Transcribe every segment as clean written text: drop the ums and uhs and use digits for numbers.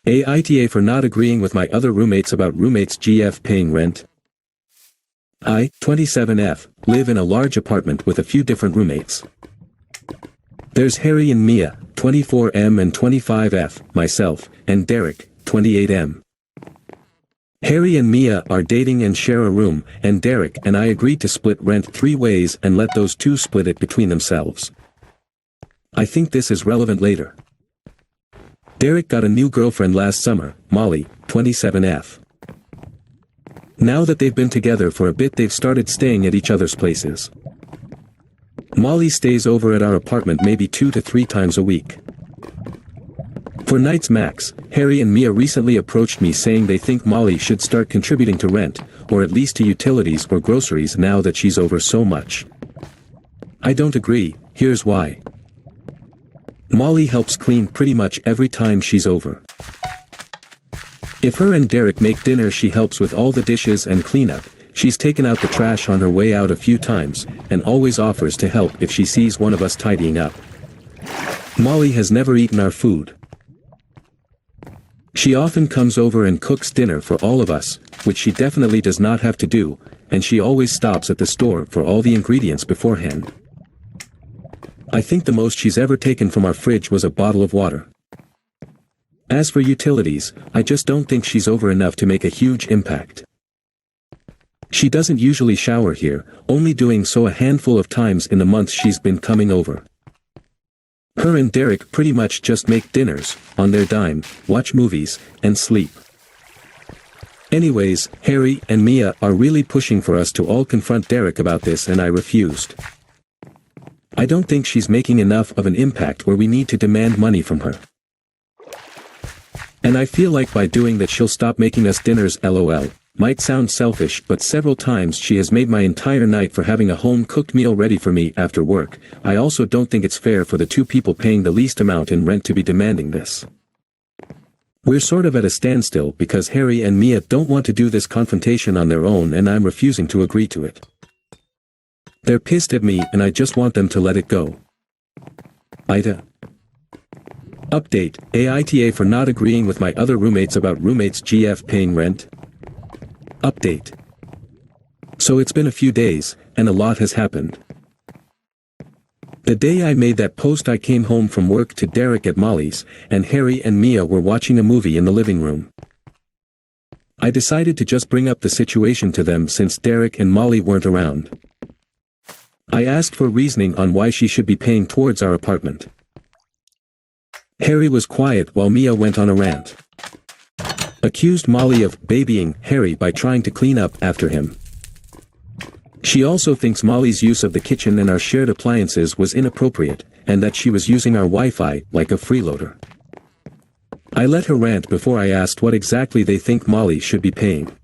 Aita for not agreeing with my other roommates about roommates GF paying rent. I, 27F, live in a large apartment with a few different roommates. There's Harry and Mia, 24M and 25F, myself, and Derek, 28M. Harry and Mia are dating and share a room, and Derek and I agreed to split rent 3 ways and let those two split it between themselves. I think this is relevant later. Derek got a new girlfriend last summer, Molly, 27F. Now that they've been together for a bit, they've started staying at each other's places. Molly stays over at our apartment maybe 2 to 3 times a week. For nights max, Harry and Mia recently approached me saying they think Molly should start contributing to rent, or at least to utilities or groceries now that she's over so much. I don't agree, here's why. Molly helps clean pretty much every time she's over. If her and Derek make dinner, she helps with all the dishes and cleanup. She's taken out the trash on her way out a few times, and always offers to help if she sees one of us tidying up. Molly has never eaten our food. She often comes over and cooks dinner for all of us, which she definitely does not have to do, and she always stops at the store for all the ingredients beforehand. I think the most she's ever taken from our fridge was a bottle of water. As for utilities, I just don't think she's over enough to make a huge impact. She doesn't usually shower here, only doing so a handful of times in the months she's been coming over. Her and Derek pretty much just make dinners, on their dime, watch movies, and sleep. Anyways, Harry and Mia are really pushing for us to all confront Derek about this, and I refused. I don't think she's making enough of an impact where we need to demand money from her. And I feel like by doing that she'll stop making us dinners. LOL. Might sound selfish, but several times she has made my entire night for having a home-cooked meal ready for me after work. I also don't think it's fair for the two people paying the least amount in rent to be demanding this. We're sort of at a standstill because Harry and Mia don't want to do this confrontation on their own, and I'm refusing to agree to it. They're pissed at me and I just want them to let it go. Aita. Update, Aita for not agreeing with my other roommates about roommates GF paying rent. Update. So it's been a few days, and a lot has happened. The day I made that post, I came home from work to Derek at Molly's, and Harry and Mia were watching a movie in the living room. I decided to just bring up the situation to them since Derek and Molly weren't around. I asked for reasoning on why she should be paying towards our apartment. Harry was quiet while Mia went on a rant. Accused Molly of babying Harry by trying to clean up after him. She also thinks Molly's use of the kitchen and our shared appliances was inappropriate, and that she was using our Wi-Fi like a freeloader. I let her rant before I asked what exactly they think Molly should be paying.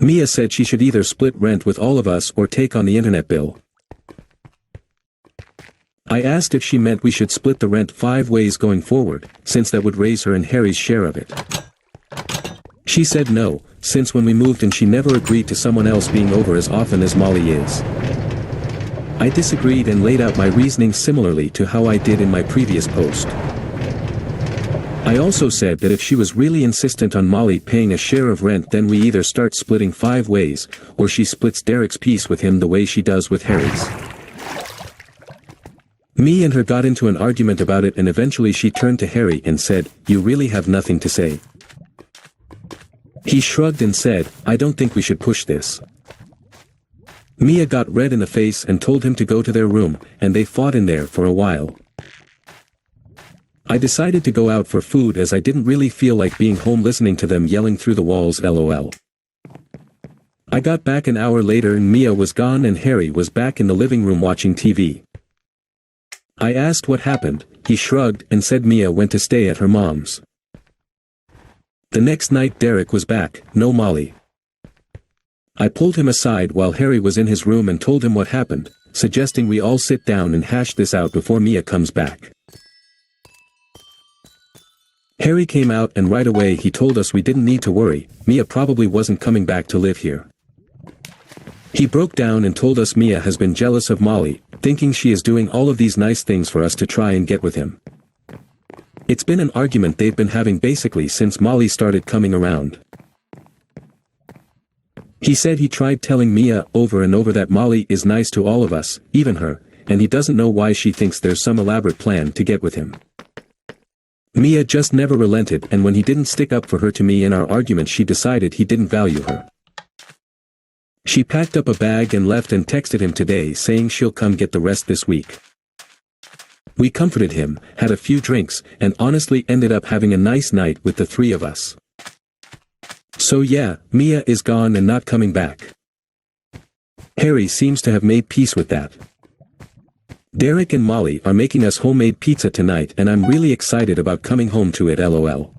Mia said she should either split rent with all of us or take on the internet bill. I asked if she meant we should split the rent 5 ways going forward, since that would raise her and Harry's share of it. She said no, since when we moved in she never agreed to someone else being over as often as Molly is. I disagreed and laid out my reasoning similarly to how I did in my previous post. I also said that if she was really insistent on Molly paying a share of rent, then we either start splitting 5 ways, or she splits Derek's piece with him the way she does with Harry's. Me and her got into an argument about it, and eventually she turned to Harry and said, "You really have nothing to say?" He shrugged and said, "I don't think we should push this." Mia got red in the face and told him to go to their room, and they fought in there for a while. I decided to go out for food as I didn't really feel like being home listening to them yelling through the walls. LOL. I got back an hour later and Mia was gone and Harry was back in the living room watching TV. I asked what happened. He shrugged and said Mia went to stay at her mom's. The next night Derek was back, no Molly. I pulled him aside while Harry was in his room and told him what happened, suggesting we all sit down and hash this out before Mia comes back. Harry came out and right away he told us we didn't need to worry, Mia probably wasn't coming back to live here. He broke down and told us Mia has been jealous of Molly, thinking she is doing all of these nice things for us to try and get with him. It's been an argument they've been having basically since Molly started coming around. He said he tried telling Mia over and over that Molly is nice to all of us, even her, and he doesn't know why she thinks there's some elaborate plan to get with him. Mia just never relented, and when he didn't stick up for her to me in our argument, she decided he didn't value her. She packed up a bag and left and texted him today saying she'll come get the rest this week. We comforted him, had a few drinks, and honestly ended up having a nice night with the three of us. So yeah, Mia is gone and not coming back. Harry seems to have made peace with that. Derek and Molly are making us homemade pizza tonight and I'm really excited about coming home to it, lol.